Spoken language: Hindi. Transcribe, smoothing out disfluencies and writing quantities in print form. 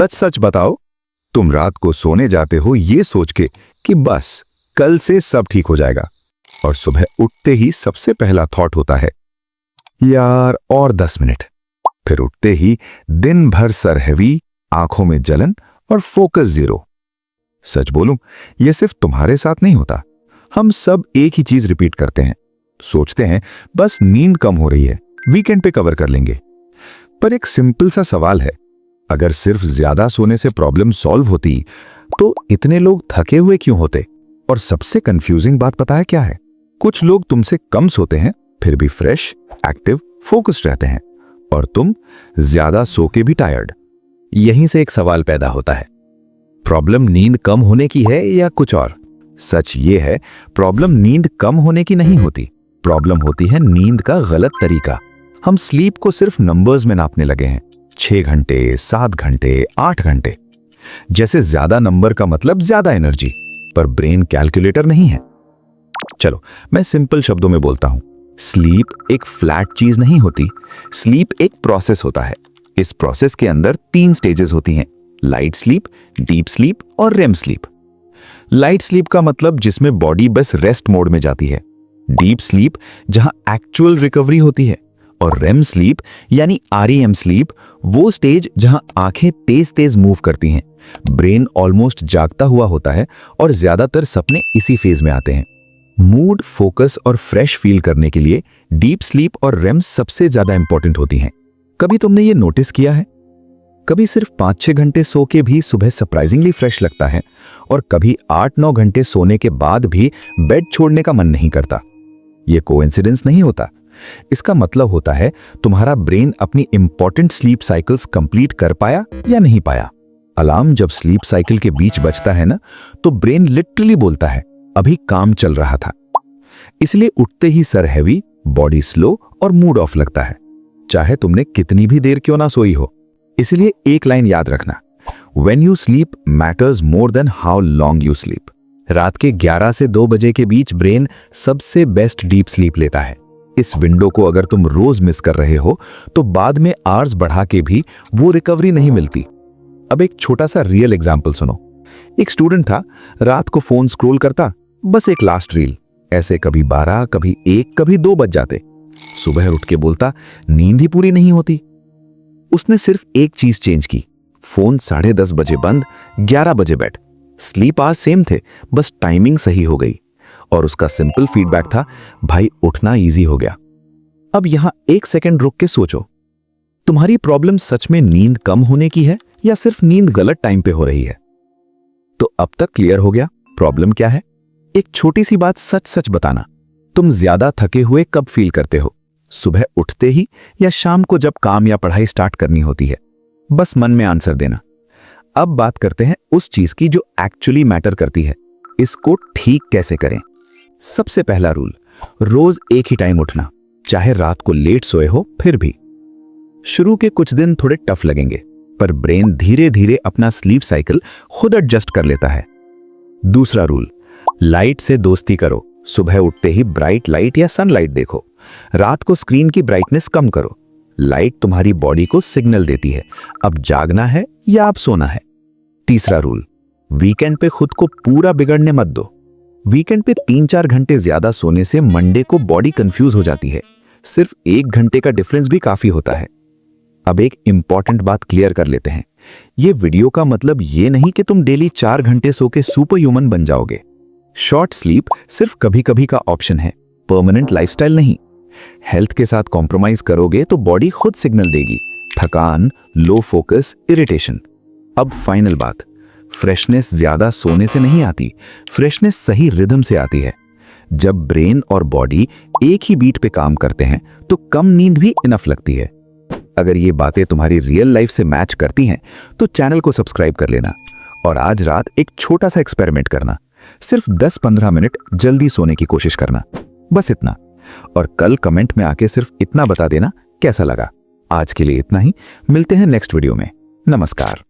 सच सच बताओ, तुम रात को सोने जाते हो ये सोच के कि बस कल से सब ठीक हो जाएगा, और सुबह उठते ही सबसे पहला थॉट होता है यार और 10 मिनट। फिर उठते ही दिन भर सर हैवी, आंखों में जलन और फोकस जीरो। सच बोलूं, यह सिर्फ तुम्हारे साथ नहीं होता। हम सब एक ही चीज रिपीट करते हैं, सोचते हैं बस नींद कम हो रही है, वीकेंड पे कवर कर लेंगे। पर एक सिंपल सा सवाल है, अगर सिर्फ ज्यादा सोने से प्रॉब्लम सॉल्व होती तो इतने लोग थके हुए क्यों होते? और सबसे कंफ्यूजिंग बात पता है क्या है? कुछ लोग तुमसे कम सोते हैं फिर भी फ्रेश, एक्टिव, फोकस्ड रहते हैं, और तुम ज्यादा सो के भी टायर्ड। यहीं से एक सवाल पैदा होता है, प्रॉब्लम नींद कम होने की है या कुछ और? सच ये है, प्रॉब्लम नींद कम होने की नहीं होती, प्रॉब्लम होती है नींद का गलत तरीका। हम स्लीप को सिर्फ नंबर्स में नापने लगे हैं, 6 घंटे, 7 घंटे, 8 घंटे, जैसे ज्यादा नंबर का मतलब ज्यादा एनर्जी। पर ब्रेन कैलकुलेटर नहीं है। चलो मैं सिंपल शब्दों में बोलता हूं, स्लीप एक फ्लैट चीज नहीं होती, स्लीप एक प्रोसेस होता है। इस प्रोसेस के अंदर 3 स्टेजेस होती हैं, लाइट स्लीप, डीप स्लीप और रेम स्लीप। लाइट स्लीप का मतलब जिसमें बॉडी बस रेस्ट मोड में जाती है, डीप स्लीप जहां एक्चुअल रिकवरी होती है, और रेम स्लीप यानी आरईएम स्लीप वो स्टेज जहां आंखें तेज तेज मूव करती हैं, ब्रेन ऑलमोस्ट जागता हुआ होता है, और ज्यादातर सपने इसी फेज में आते हैं। मूड, फोकस और फ्रेश फील करने के लिए डीप स्लीप और रेम सबसे ज्यादा इंपॉर्टेंट होती हैं। कभी तुमने ये नोटिस किया है? कभी सिर्फ 5-6 घंटे सो के भी सुबह सरप्राइजिंगली फ्रेश लगता है, और कभी 8-9 घंटे सोने के बाद भी बेड छोड़ने का मन नहीं करता। ये कोइंसिडेंस नहीं होता, इसका मतलब होता है तुम्हारा ब्रेन अपनी इंपॉर्टेंट स्लीप साइकिल्स कंप्लीट कर पाया या नहीं पाया। अलार्म जब स्लीप साइकिल के बीच बजता है ना, तो ब्रेन लिटरली बोलता है अभी काम चल रहा था। इसलिए उठते ही सर हैवी, बॉडी स्लो और मूड ऑफ लगता है, चाहे तुमने कितनी भी देर क्यों ना सोई हो। इसलिए एक लाइन याद रखना, when you sleep matters more than how long you sleep. रात के 11 से 2 बजे के बीच ब्रेन सबसे बेस्ट डीप स्लीप लेता है। इस विंडो को अगर तुम रोज मिस कर रहे हो तो बाद में आवर्स बढ़ा के भी वो रिकवरी नहीं मिलती। अब एक छोटा सा रियल एग्जांपल सुनो। एक स्टूडेंट था, रात को फोन स्क्रॉल करता, बस एक लास्ट रील, ऐसे कभी 12, कभी 1, कभी 2 बज जाते। सुबह उठ के बोलता नींद ही पूरी नहीं होती। उसने सिर्फ एक चीज चेंज की, फोन 10:30 बजे बंद, 11 बजे बेड। स्लीप आवर्स सेम थे, बस टाइमिंग सही हो गई, और उसका सिंपल फीडबैक था, भाई उठना इजी हो गया। अब यहां 1 सेकंड रुक के सोचो, तुम्हारी प्रॉब्लम सच में नींद कम होने की है या सिर्फ नींद गलत टाइम पे हो रही है? तो अब तक क्लियर हो गया प्रॉब्लम क्या है। एक छोटी सी बात सच सच बताना, तुम ज्यादा थके हुए कब फील करते हो? सुबह उठते ही या शाम को जब काम या पढ़ाई स्टार्ट करनी होती है? बस मन में आंसर देना। अब बात करते हैं उस चीज की जो एक्चुअली मैटर करती है, इसको ठीक कैसे करें। सबसे पहला रूल, रोज एक ही टाइम उठना, चाहे रात को लेट सोए हो फिर भी। शुरू के कुछ दिन थोड़े टफ लगेंगे, पर ब्रेन धीरे धीरे अपना स्लीप साइकिल खुद एडजस्ट कर लेता है। दूसरा रूल, लाइट से दोस्ती करो। सुबह उठते ही ब्राइट लाइट या सनलाइट देखो, रात को स्क्रीन की ब्राइटनेस कम करो। लाइट तुम्हारी बॉडी को सिग्नल देती है अब जागना है या अब सोना है। तीसरा रूल, वीकेंड पे खुद को पूरा बिगड़ने मत दो। वीकेंड पे 3-4 घंटे ज्यादा सोने से मंडे को बॉडी कंफ्यूज हो जाती है, सिर्फ 1 घंटे का डिफरेंस भी काफी होता है। अब एक इंपॉर्टेंट बात क्लियर कर लेते हैं, ये वीडियो का मतलब ये नहीं कि तुम डेली 4 घंटे सो के सुपर ह्यूमन बन जाओगे। शॉर्ट स्लीप सिर्फ कभी कभी का ऑप्शन है, परमानेंट लाइफस्टाइल नहीं। हेल्थ के साथ कॉम्प्रोमाइज करोगे तो बॉडी खुद सिग्नल देगी, थकान, लो फोकस, इरिटेशन। अब फाइनल बात, फ्रेशनेस ज्यादा सोने से नहीं आती, फ्रेशनेस सही रिदम से आती है। जब ब्रेन और बॉडी एक ही बीट पे काम करते हैं तो कम नींद भी इनफ लगती है। अगर ये बातें तुम्हारी रियल लाइफ से मैच करती हैं तो चैनल को सब्सक्राइब कर लेना, और आज रात एक छोटा सा एक्सपेरिमेंट करना, सिर्फ 10-15 मिनट जल्दी सोने की कोशिश करना, बस इतना। और कल कमेंट में आके सिर्फ इतना बता देना कैसा लगा। आज के लिए इतना ही, मिलते हैं नेक्स्ट वीडियो में। नमस्कार।